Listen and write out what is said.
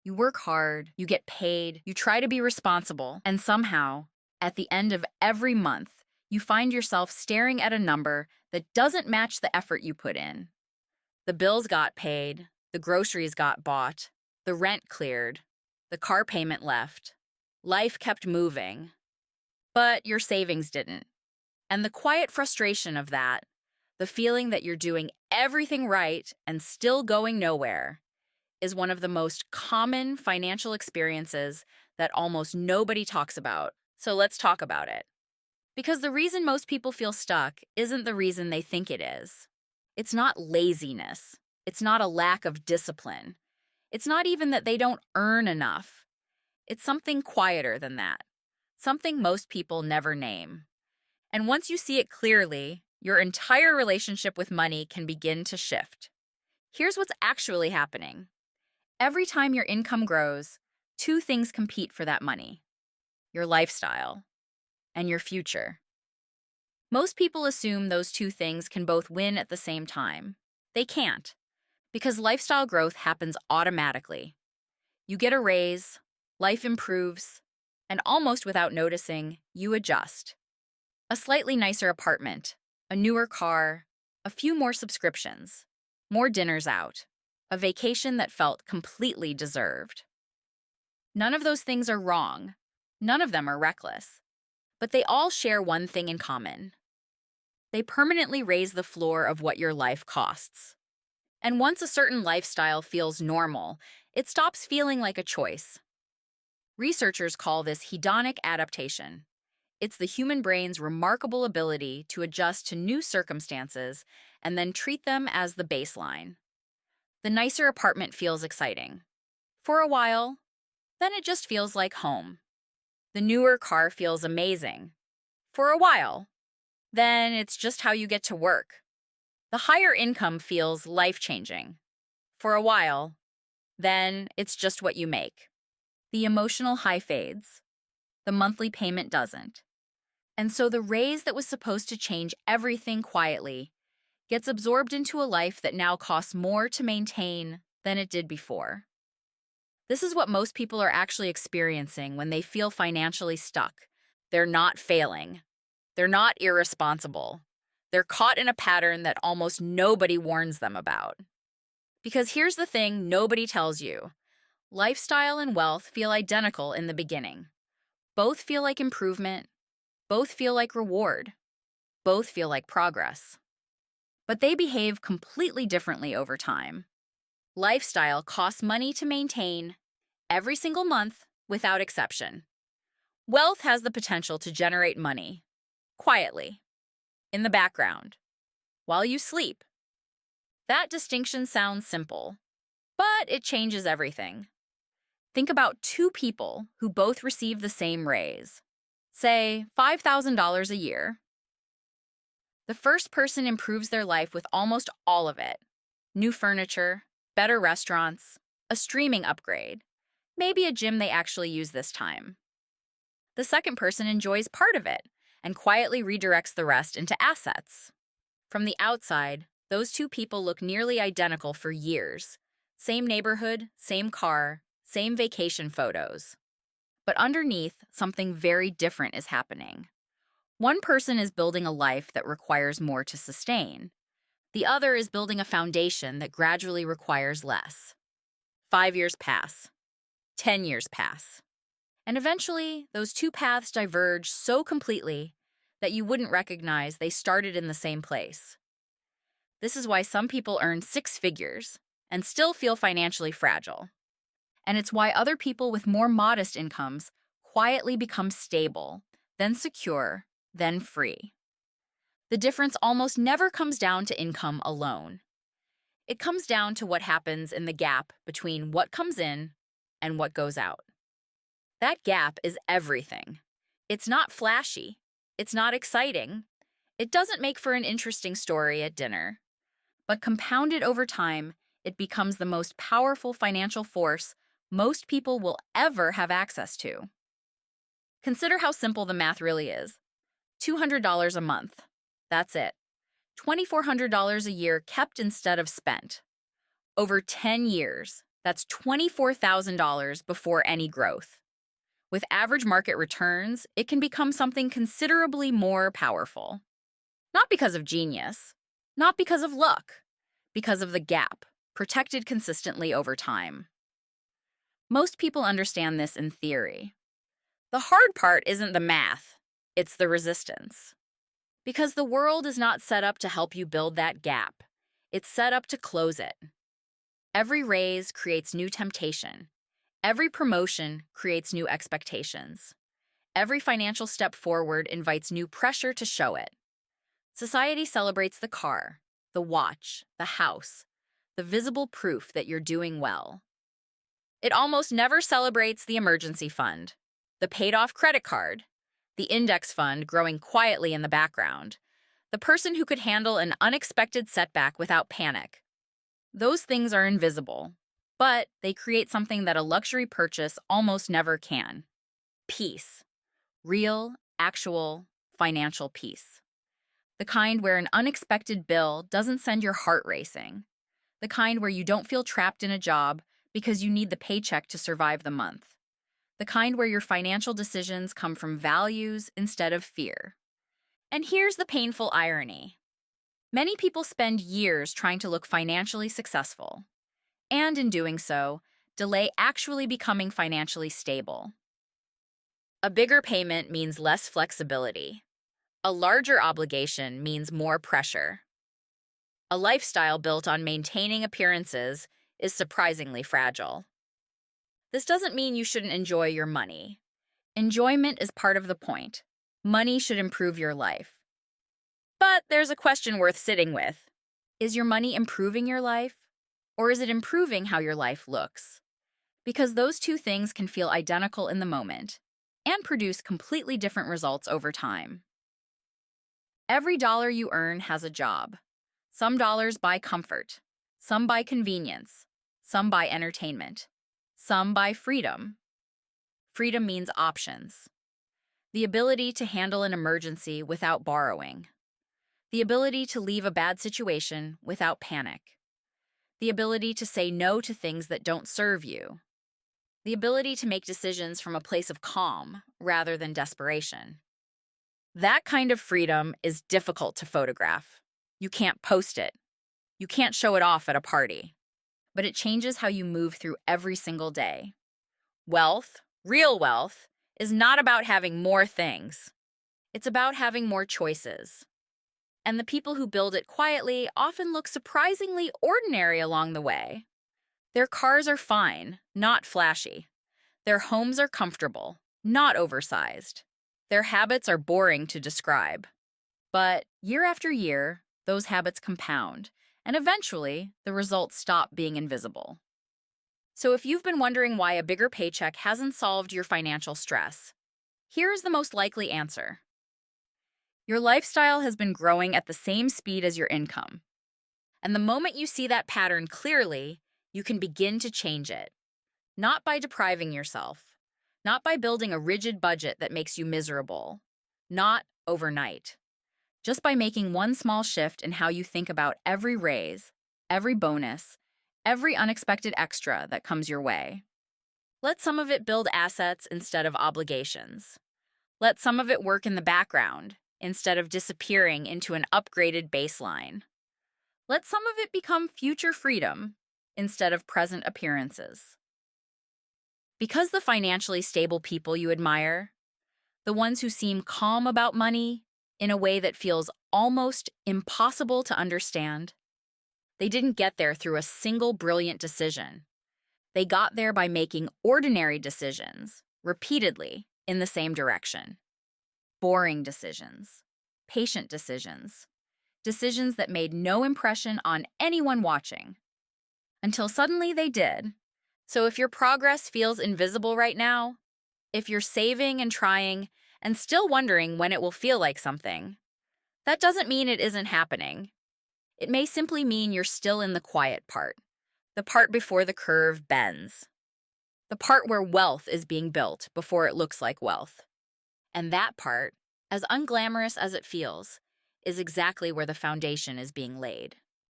You work hard, you get paid, you try to be responsible, and somehow, at the end of every month, you find yourself staring at a number that doesn't match the effort you put in. The bills got paid, the groceries got bought, the rent cleared, the car payment left. Life kept moving, but your savings didn't. And the quiet frustration of that, the feeling that you're doing everything right and still going nowhere, is one of the most common financial experiences that almost nobody talks about. So let's talk about it. Because the reason most people feel stuck isn't the reason they think it is. It's not laziness. It's not a lack of discipline. It's not even that they don't earn enough. It's something quieter than that. Something most people never name. And once you see it clearly, your entire relationship with money can begin to shift. Here's what's actually happening. Every time your income grows, two things compete for that money: your lifestyle and your future. Most people assume those two things can both win at the same time. They can't, because lifestyle growth happens automatically. You get a raise, life improves, and almost without noticing, you adjust. A slightly nicer apartment, a newer car, a few more subscriptions, more dinners out, a vacation that felt completely deserved. None of those things are wrong. None of them are reckless. But they all share one thing in common. They permanently raise the floor of what your life costs. And once a certain lifestyle feels normal, it stops feeling like a choice. Researchers call this hedonic adaptation. It's the human brain's remarkable ability to adjust to new circumstances and then treat them as the baseline. The nicer apartment feels exciting. For a while, then it just feels like home. The newer car feels amazing. For a while, then it's just how you get to work. The higher income feels life-changing. For a while, then it's just what you make. The emotional high fades. The monthly payment doesn't. And so the raise that was supposed to change everything quietly gets absorbed into a life that now costs more to maintain than it did before. This is what most people are actually experiencing when they feel financially stuck. They're not failing. They're not irresponsible. They're caught in a pattern that almost nobody warns them about. Because here's the thing nobody tells you. Lifestyle and wealth feel identical in the beginning. Both feel like improvement. Both feel like reward. Both feel like progress. But they behave completely differently over time. Lifestyle costs money to maintain every single month without exception. Wealth has the potential to generate money, quietly, in the background, while you sleep. That distinction sounds simple, but it changes everything. Think about two people who both receive the same raise, say $5,000 a year. The first person improves their life with almost all of it: new furniture, better restaurants, a streaming upgrade, maybe a gym they actually use this time. The second person enjoys part of it and quietly redirects the rest into assets. From the outside, those two people look nearly identical for years. Same neighborhood, same car, same vacation photos. But underneath, something very different is happening. One person is building a life that requires more to sustain. The other is building a foundation that gradually requires less. 5 years pass. 10 years pass. And eventually, those two paths diverge so completely that you wouldn't recognize they started in the same place. This is why some people earn 6 figures and still feel financially fragile. And it's why other people with more modest incomes quietly become stable, then secure, then free. The difference almost never comes down to income alone. It comes down to what happens in the gap between what comes in and what goes out. That gap is everything. It's not flashy. It's not exciting. It doesn't make for an interesting story at dinner. But compounded over time, it becomes the most powerful financial force most people will ever have access to. Consider how simple the math really is. $200 a month. That's it. $2,400 a year kept instead of spent. Over 10 years, That's $24,000 before any growth. With average market returns, it can become something considerably more powerful. Not because of genius, not because of luck, because of the gap, protected consistently over time. Most people understand this in theory. The hard part isn't the math, it's the resistance. Because the world is not set up to help you build that gap, it's set up to close it. Every raise creates new temptation. Every promotion creates new expectations. Every financial step forward invites new pressure to show it. Society celebrates the car, the watch, the house, the visible proof that you're doing well. It almost never celebrates the emergency fund, the paid-off credit card, the index fund growing quietly in the background, the person who could handle an unexpected setback without panic. Those things are invisible, but they create something that a luxury purchase almost never can. Peace. Real, actual, financial peace. The kind where an unexpected bill doesn't send your heart racing. The kind where you don't feel trapped in a job because you need the paycheck to survive the month. The kind where your financial decisions come from values instead of fear. And here's the painful irony. Many people spend years trying to look financially successful, and in doing so, delay actually becoming financially stable. A bigger payment means less flexibility. A larger obligation means more pressure. A lifestyle built on maintaining appearances is surprisingly fragile. This doesn't mean you shouldn't enjoy your money. Enjoyment is part of the point. Money should improve your life. But there's a question worth sitting with. Is your money improving your life? Or is it improving how your life looks? Because those two things can feel identical in the moment and produce completely different results over time. Every dollar you earn has a job. Some dollars buy comfort, some buy convenience, some buy entertainment, some buy freedom. Freedom means options. The ability to handle an emergency without borrowing. The ability to leave a bad situation without panic. The ability to say no to things that don't serve you. The ability to make decisions from a place of calm rather than desperation. That kind of freedom is difficult to photograph. You can't post it. You can't show it off at a party. But it changes how you move through every single day. Wealth, real wealth, is not about having more things. It's about having more choices. And the people who build it quietly often look surprisingly ordinary along the way. Their cars are fine, not flashy. Their homes are comfortable, not oversized. Their habits are boring to describe. But year after year, those habits compound, and eventually, the results stop being invisible. So if you've been wondering why a bigger paycheck hasn't solved your financial stress, here is the most likely answer. Your lifestyle has been growing at the same speed as your income. And the moment you see that pattern clearly, you can begin to change it. Not by depriving yourself, not by building a rigid budget that makes you miserable, not overnight. Just by making one small shift in how you think about every raise, every bonus, every unexpected extra that comes your way. Let some of it build assets instead of obligations. Let some of it work in the background instead of disappearing into an upgraded baseline. Let some of it become future freedom instead of present appearances. Because the financially stable people you admire, the ones who seem calm about money in a way that feels almost impossible to understand, they didn't get there through a single brilliant decision. They got there by making ordinary decisions, repeatedly, in the same direction. Boring decisions, patient decisions, decisions that made no impression on anyone watching. Until suddenly they did. So if your progress feels invisible right now, if you're saving and trying and still wondering when it will feel like something, that doesn't mean it isn't happening. It may simply mean you're still in the quiet part, the part before the curve bends, the part where wealth is being built before it looks like wealth. And that part, as unglamorous as it feels, is exactly where the foundation is being laid.